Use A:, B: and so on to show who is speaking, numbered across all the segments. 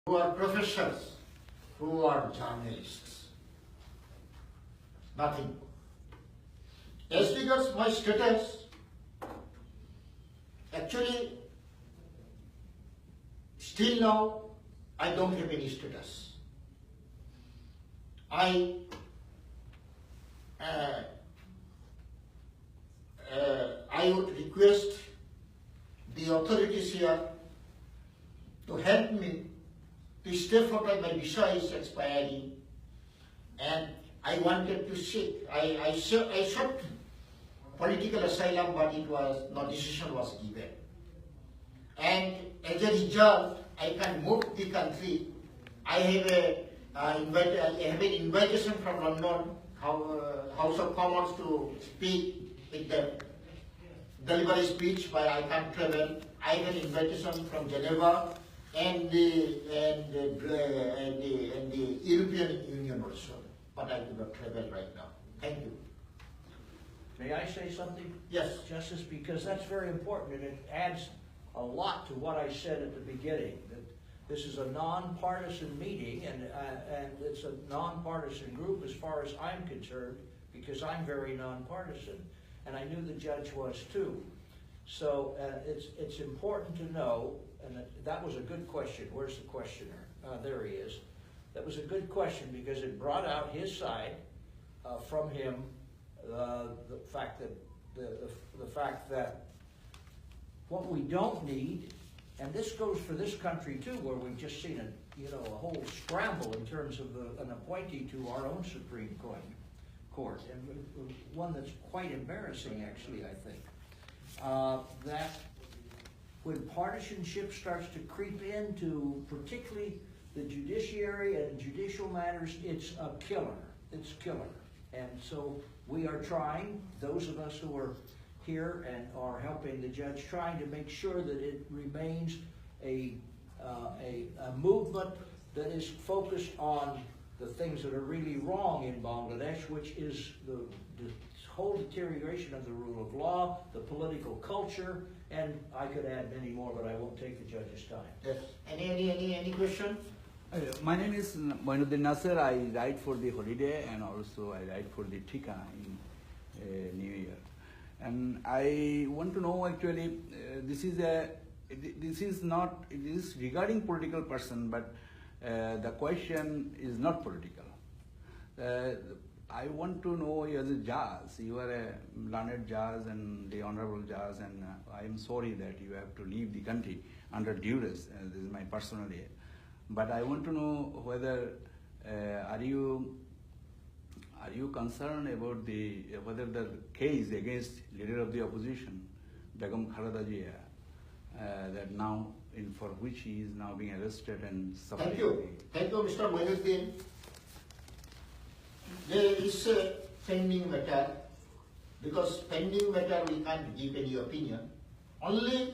A: who are professors, who are journalists. Nothing. As regards my status, actually, still now, I don't have any status. I would request the authorities here to help me to stay forward. My visa is expiring, and I wanted to seek. I sought political asylum, but no decision was given. And as a result, I can move the country. I have an invitation from London, House of Commons, to speak with them, deliver a speech, but I can't travel. I have an invitation from Geneva and the European Union also, but I do not travel right now. Thank you.
B: May I say something?
A: Yes.
B: Justice, because that's very important, and it adds a lot to what I said at the beginning, that this is a nonpartisan meeting, and it's a nonpartisan group as far as I'm concerned, because I'm very nonpartisan, and I knew the judge was too. So it's important to know, and that was a good question. Where's the questioner? There he is. That was a good question because it brought out his side from him, the fact that what we don't need, and this goes for this country too, where we've just seen a whole scramble in terms of an appointee to our own Supreme Court, and one that's quite embarrassing, actually, I think. That when partisanship starts to creep into particularly the judiciary and judicial matters, it's a killer. It's killer. And so we are trying, those of us who are here and are helping the judge, trying to make sure that it remains a movement that is focused on the things that are really wrong in Bangladesh, which is the whole deterioration of the rule of law, the political culture, and I could add many more, but I won't take the judge's time.
A: Yes. Any question?
C: My name is Moinuddin Nasser. I write for the Holiday, and also I write for the Tika in New Year. And I want to know, actually, this is regarding political person, but the question is not political. I want to know, as a judge, you are a learned judge and the honorable judge, and I am sorry that you have to leave the country under duress. This is my personal idea. But I want to know whether are you concerned about whether the case against leader of the opposition, Begum Khaleda Zia, that now for which he is now being arrested and suffering.
A: Thank you, Mr. Moinuddin. There is a pending matter. Because pending matter we can't give any opinion. Only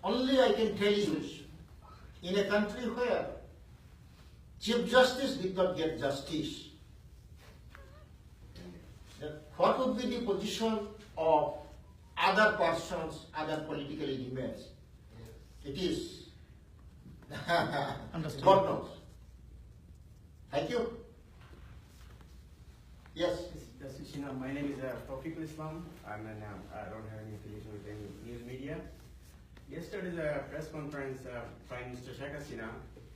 A: I can tell you, in a country where Chief Justice did not get justice, what would be the position of other persons, other political elements? It is God knows. Thank you. Yes.
D: My name is Tawfiqul Islam. I don't have any affiliation with any news media. Yesterday, the press conference, Prime Minister Sheikh Hasina,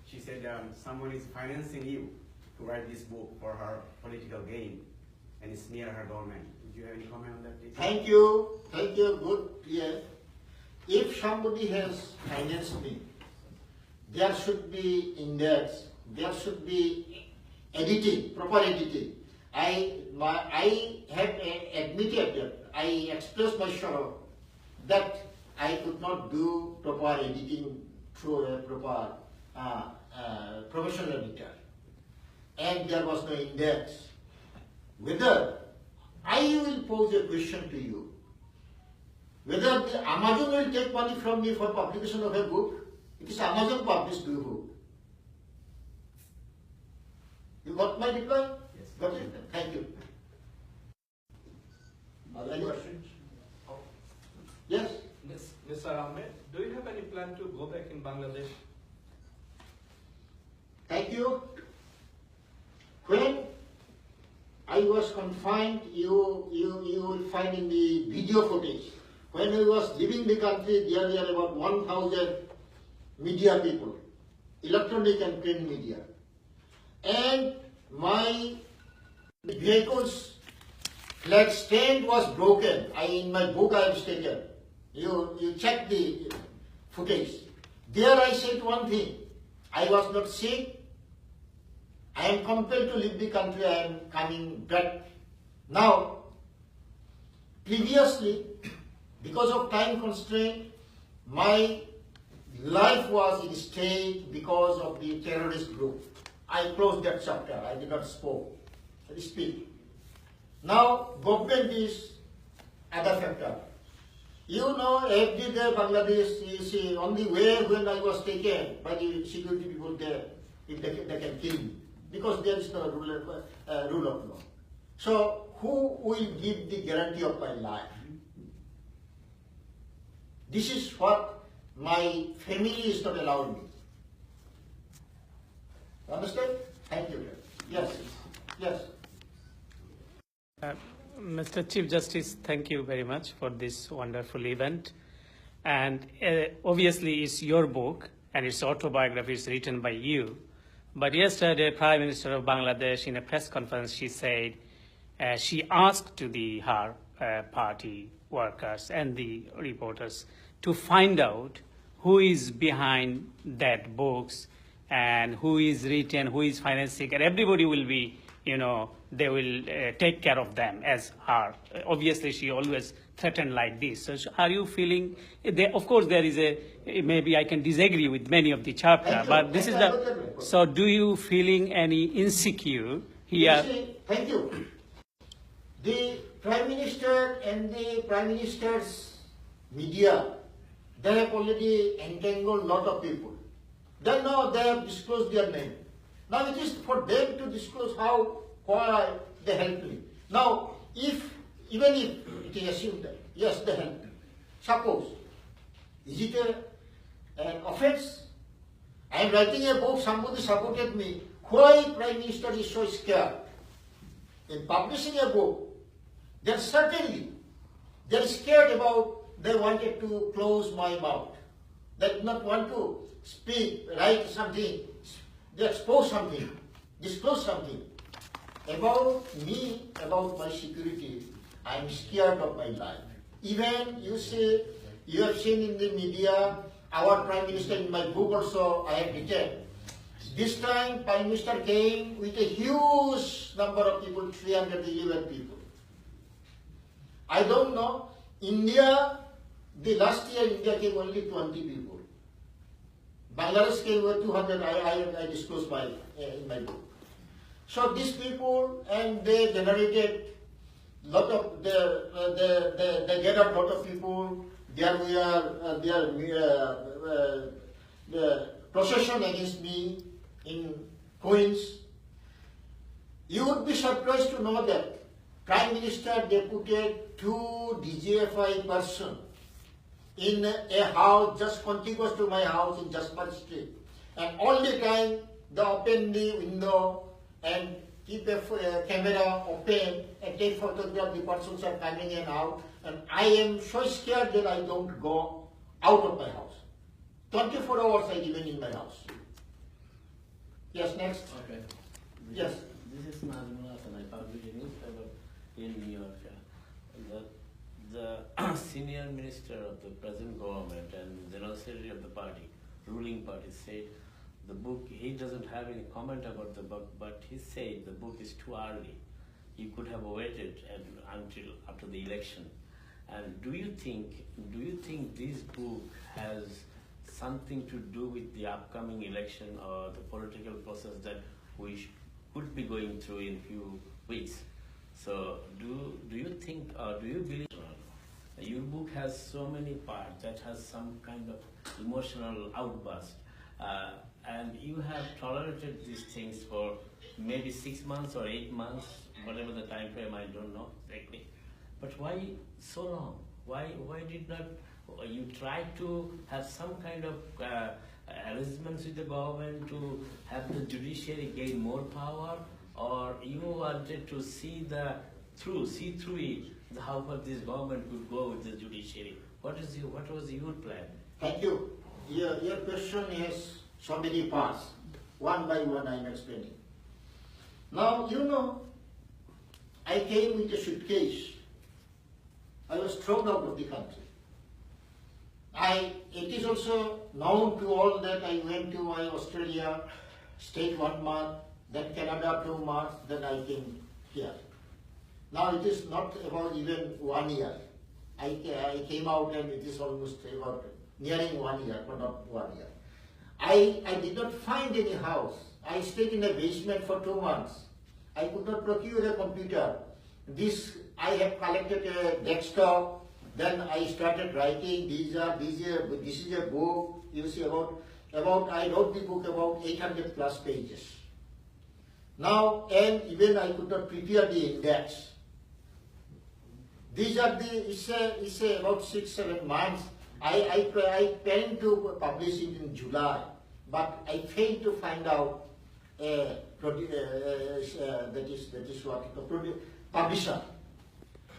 D: she said someone is financing you to write this book for her political gain and smear her government. Would you have any comment on that, please?
A: Thank you. Thank you. Good. Yeah. If somebody has financed me, there should be index, there should be editing, proper editing. I have admitted that I expressed my sorrow that I could not do proper editing through a proper professional editor, and there was no index. Whether I will pose a question to you, whether the Amazon will take money from me for publication of a book. It is Amazon published the book. You got my reply?
D: Yes.
A: Got it? Thank you.
B: Other questions?
A: Yes.
E: Mr. Ahmed, do you have any plan to go back in Bangladesh?
A: you. When I was confined, you will find in the video footage. When I was leaving the country, there were about 1,000 media people, electronic and print media. And my vehicle's flag stand was broken. In my book I have stated. You check the footage. There I said one thing. I was not sick. I am compelled to leave the country. I am coming back. Now, previously, because of time constraint, my life was in stake because of the terrorist group. I closed that chapter. I did not speak. Now, government is other factor. You know, every day Bangladesh is on the way when I was taken by the security people there, if they can kill me, because there is no rule of law. So, who will give the guarantee of my life? This is what my family is not allowing me. Understand? Thank you. Yes. Yes.
E: Mr. Chief Justice, thank you very much for this wonderful event. And obviously it's your book and it's autobiography, it's written by you. But yesterday, Prime Minister of Bangladesh in a press conference, she said, she asked to her party workers and the reporters to find out who is behind that books and who is written, who is financing, and everybody will be, they will take care of them as her. Obviously, she always threatened like this. So are you feeling, of course, there is maybe I can disagree with many of the chapter, but this is so do you feeling any insecure here?
A: Thank you. The Prime Minister and the Prime Minister's media, they have already entangled a lot of people. Then now they have disclosed their name. Now it is for them to disclose why they helped me. Now, even if it is assumed that, yes, they helped me. Suppose, is it an offense? I am writing a book, somebody supported me. Why Prime Minister is so scared? In publishing a book, they're scared about, they wanted to close my mouth. They did not want to speak, write something, they expose something, disclose something. About me, about my security, I am scared of my life. Even you have seen in the media, our Prime Minister, in my book also, I have written. This time, Prime Minister came with a huge number of people, 311 people. I don't know, India, the last year India came only 20 people. Bangladesh came with 200, I disclosed in my book. So these people, and they generated lot of, they gathered lot of people, there the procession against me in Queens. You would be surprised to know that Prime Minister deputed 2 DGFI persons in a house just contiguous to my house in Jasper Street. And all the time, they open the window and keep a camera open and take photograph. The persons are coming in and out. And I am so scared that I don't go out of my house. 24 hours I remain in my house. Yes, next.
F: Okay.
A: Yes.
F: This is Nazmullah and I publish a newspaper in New York. The senior minister of the present government and the general secretary of the party, ruling party, said the book, he doesn't have any comment about the book, but he said the book is too early. You could have waited until after the election. And do you think this book has something to do with the upcoming election or the political process that we could be going through in a few weeks? So do you think, or do you believe your book has so many parts that has some kind of emotional outburst, and you have tolerated these things for maybe 6 months or 8 months, whatever the time frame, I don't know exactly. But why so long? Why did not you try to have some kind of arrangements with the government to have the judiciary gain more power, or you wanted to see through it, how far this government could go with the judiciary? What was your plan?
A: Thank you. Your question has so many parts. One by one I am explaining. Now, I came with a suitcase. I was thrown out of the country. It is also known to all that I went to Australia, stayed 1 month, then Canada 2 months, then I came here. Now it is not about even 1 year. I came out and it is almost about nearing 1 year, but not 1 year. I did not find any house. I stayed in a basement for 2 months. I could not procure a computer. I have collected a desktop. Then I started writing. This is a book. You see about I wrote the book about 800 plus pages. Now, and even I could not prepare the index. These are it's about 6-7 months. I planned to publish it in July, but I failed to find out publisher.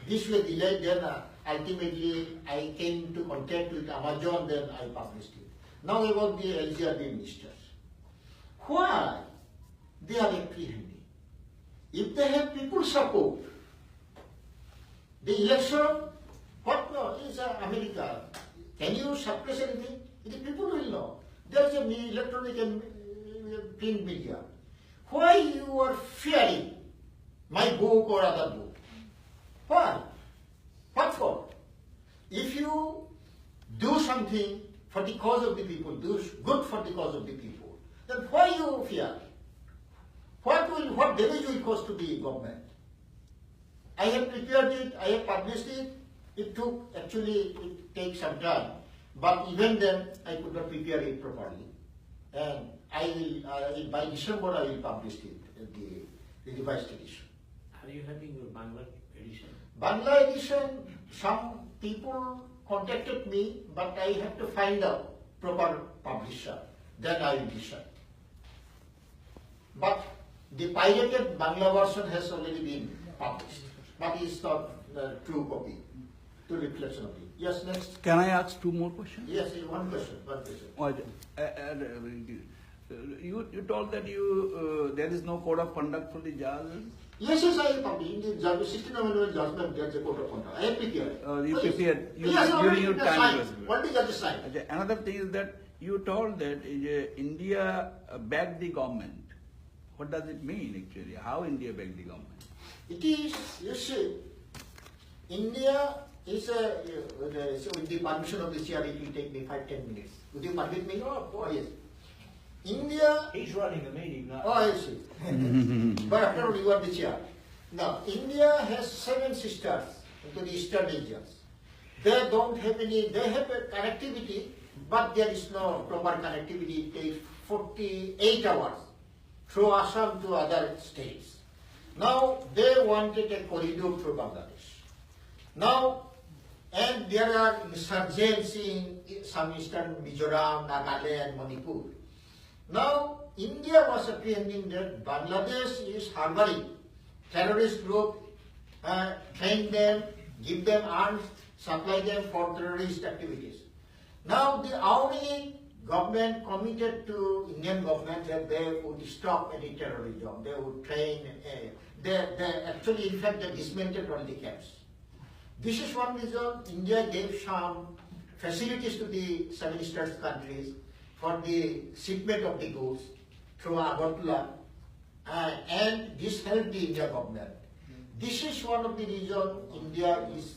A: This was delayed. Then ultimately I came to contact with Amazon. Then I published it. Now about the LGRB ministers. Why they are apprehending? If they have people support, the election, what is America? Can you suppress anything? The people will know. There is an electronic and print media. Why you are fearing my book or other book? Why? What for? If you do something for the cause of the people, do good for the cause of the people, then why you fear? What damage will cause to the government? I have prepared it, I have published it. It takes some time. But even then, I could not prepare it properly. And by December, I will publish it, the revised edition.
F: Are you having your Bangla edition?
A: Bangla edition, some people contacted me, but I have to find a proper publisher. Then I will decide. But the pirated Bangla version has already been published. But it's not the true copy, true reflection of it. Yes, next.
C: Can I ask 2 more questions?
A: Yes, one question.
C: You told that there is no code of conduct for the judges.
A: Yes, I have published. In the 16 November judgment, there is a code of conduct. I have prepared.
C: You prepared
A: Yes,
C: during your time.
A: What did the judge sign?
C: Another thing is that you told that India backed the government. What does it mean actually? How India backed the government?
A: It is, you see, India is with the permission of the chair, it will take me 5-10 minutes. Would you permit me? Oh, yes. India.
B: He's running the meeting, not.
A: Oh, I see. But after all, you are the chair. Now, India has 7 sisters into the eastern regions. They don't have any, they have a connectivity, but there is no proper connectivity. It takes 48 hours through Assam to other states. Now, they wanted a corridor through Bangladesh. Now, and there are insurgents in some eastern Mizoram, Nagaland, Manipur. Now, India was apprehending that Bangladesh is harboring terrorist group, train them, give them arms, supply them for terrorist activities. Now, the Awami government committed to Indian government that they would stop any terrorism. They would train. They actually, in fact, they dismantled all the camps. This is one reason India gave some facilities to the 7 eastern countries for the shipment of the goods through Agartala, and this helped the India government. This is one of the reasons India is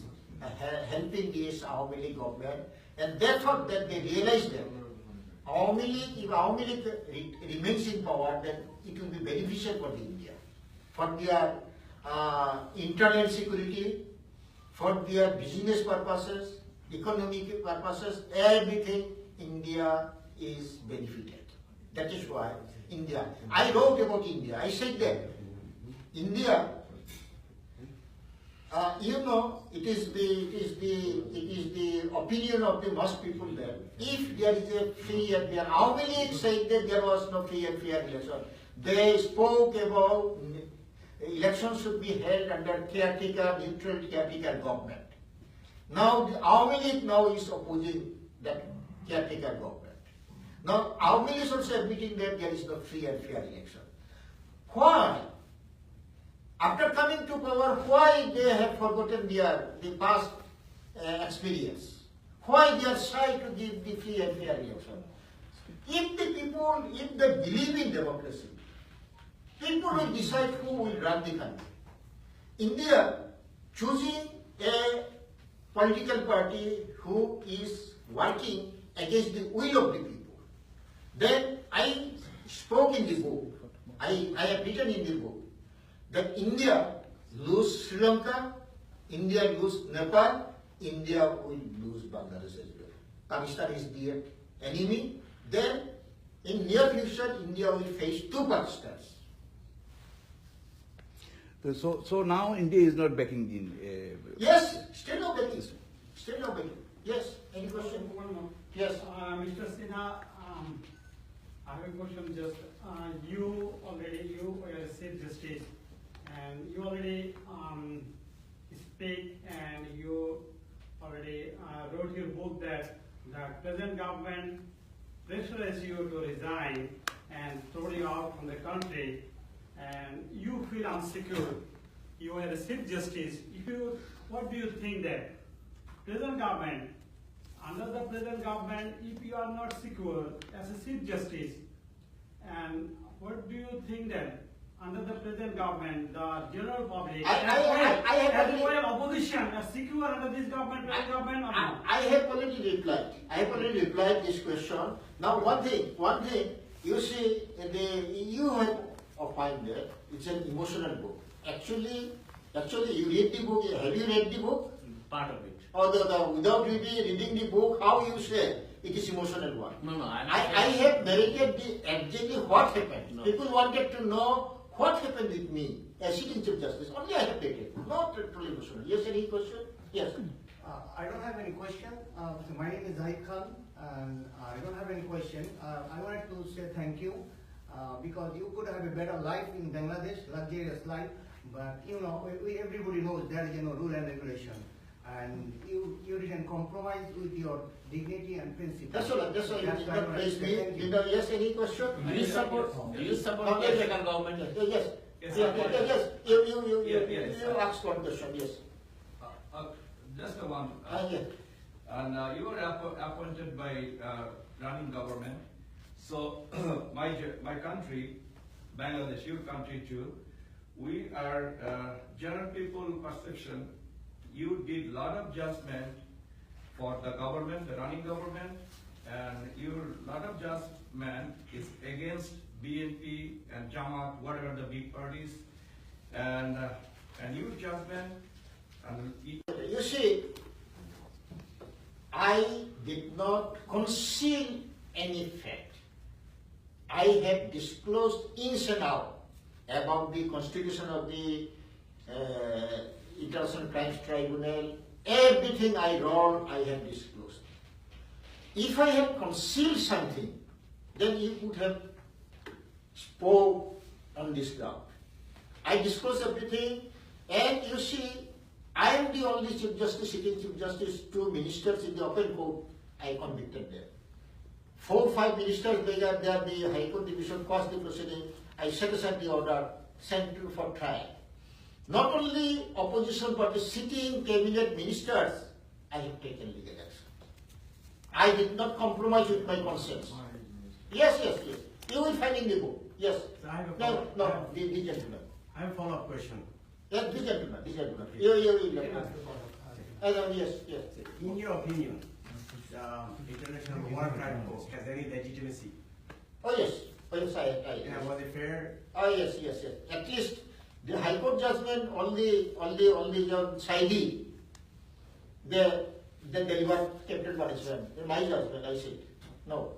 A: helping this Awami League government, and therefore that they realized that if Awami League remains in power, then it will be beneficial for the India, for their internal security, for their business purposes, economic purposes, everything India is benefited. That is why India. I wrote about India. I said that India You know, it is the opinion of the most people that if there is a free and fair, how many said that there was no free and fair election? They spoke about elections should be held under caretaker, neutral caretaker government. Now, how many now is opposing that caretaker government? Now, how many is also admitting that there is no free and fair election? Why? After coming to power, why they have forgotten the past experience? Why they are shy to give the free and fair election? If the people, if they believe in democracy, people will decide who will run the country. India choosing a political party who is working against the will of the people. Then I spoke in the book, I have written in the book, that India lose Sri Lanka, India lose Nepal, India will lose Bangladesh as well. Pakistan is the enemy. Then in near future, India will face two Pakistans.
C: So now India is not backing in.
A: Yes, still no backing. Still no backing. Yes. Any question?
G: One more.
A: Yes.
G: Mr. Sinha, I have a question. Just you were a Chief Justice, and you already speak, and you already wrote your book that the present government pressures you to resign and throw you out from the country, and you feel insecure. You are a Chief Justice. What do you think that present government, under the present government, if you are not secure as a Chief Justice, and what do you think that under the present government, the general public, as well opposition, are secure under this government, present government or not?
A: I have already replied. I have already replied this question. Now one thing, you see, you have opined that it's an emotional book. Actually, you read the book. Have you read the book?
F: Part of it.
A: Or without reading the book, how you say it is emotional one?
F: No.
A: I have narrated exactly what happened.
F: No.
A: People wanted to know what happened with me as sitting Chief Justice. Only I have taken, not truly emotional. Yes, any question? Yes.
H: I don't have any question. My name is Zahid Khan, and I don't have any question. I wanted to say thank you because you could have a better life in Bangladesh, luxurious life. But you know, everybody knows there is rule and regulation, and you didn't compromise with your dignity and principle.
A: That's all. That's all. You did not praise me. Yes, any question?
F: Do you support the second government?
A: Yes. Yes. You asked one question. Yes.
C: Just one.
A: Yes.
C: And you were appointed by running government. So my country, Bangladesh, your country too, we are general people perception. You did lot of judgment for the government, the running government, and your lot of judgment is against BNP and Jamaat, whatever the big parties, and your judgment. And
A: you see, I did not conceal any fact. I have disclosed ins and outs about the constitution of the International Crimes Tribunal. Everything I wrote, I have disclosed. If I had concealed something, then you could have spoke on this ground. I disclosed everything, and you see, I am the only Chief Justice, sitting Chief Justice, 2 ministers in the open court, I convicted them. 4 or 5 ministers, they are the High Court Division, caused the proceeding. I set aside the order, sent to for trial. Not only opposition party sitting cabinet ministers, I have taken legal action. I did not compromise with my conscience. Yes. You will find in the book. Yes.
D: So I have a
A: the gentleman.
D: I have a follow-up question.
A: Yes, the gentleman. Yes.
D: In your opinion, the International War Crime Court has any legitimacy?
A: Oh yes, I
D: Was it fair?
A: Oh yes. At least the High Court judgment only on Saidi, they delivered capital punishment. In my judgment, I said no,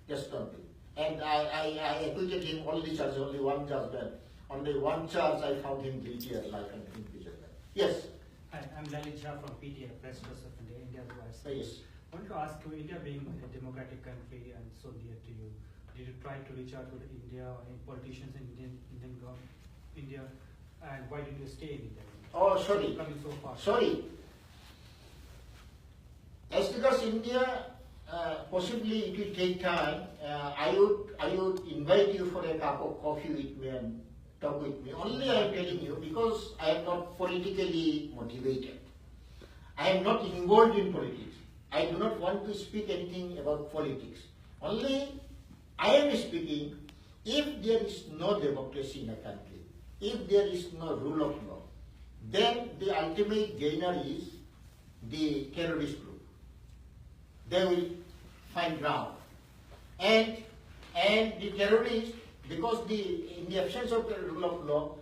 A: just don't be. And I acquitted him only one judgment. Only one charge I found him guilty of life and imprisonment. Yes.
I: Hi, I'm Lalit Jha from PTA, Press Trust of India, India's voice.
A: Yes.
I: I want to ask you, India being a democratic country and so dear to you, did you try to reach out to India or any politicians in India, and why did you stay in India?
A: Oh, sorry.
I: Coming so far.
A: Sorry. As because India, possibly it will take time. I would invite you for a cup of coffee with me and talk with me. Only I am telling you because I am not politically motivated. I am not involved in politics. I do not want to speak anything about politics. Only I am speaking if there is no democracy in a country, if there is no rule of law, then the ultimate gainer is the terrorist group. They will find ground. And the terrorists, because in the absence of the rule of law,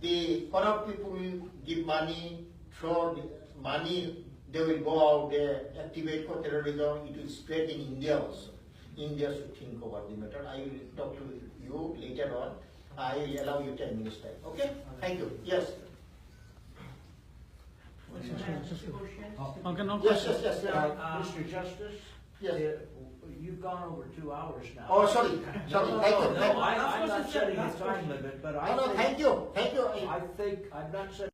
A: the corrupt people will give money, throw the money, they will go out there, activate for terrorism, it will spread in India also. India should think about the matter. I will talk to you later on. I will allow you 10 minutes time. Okay? Thank you. Yes.
B: Okay, no
A: Yes,
B: questions.
A: yes, yes.
B: Mr. Justice?
A: Yes.
B: You've gone over 2 hours now.
A: Oh, sorry. Sorry. Thank you.
B: No, I'm not setting a time limit, but I
A: No,
B: think.
A: thank you. Thank you.
B: I think, I'm not setting